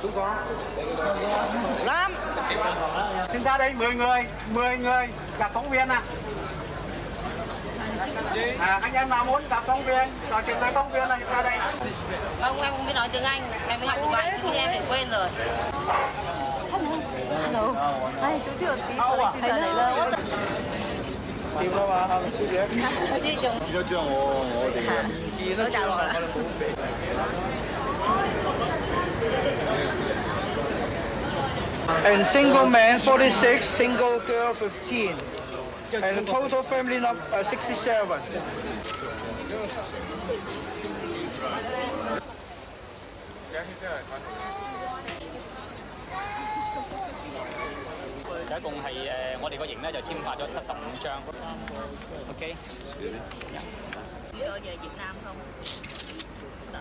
Đúng có. Lắm. Xin ra đây 10 người gặp phóng viên à. Anh em nào muốn gặp phóng viên, trò chuyện với phóng viên là ra đây. Không, em không biết nói tiếng Anh, em mới học được vài chữ em để quên rồi. Hello. Ai, tôi thiểu tí tôi xin giờ đấy là.掂啦嘛，係咪小姐？知仲見到張我哋嘅，見到張我哋冇俾。And single man 46, single girl 15, and the total family number 67. 就一共係我哋個營咧就簽發咗75張。OK。遇到嘢越南không? Sợ.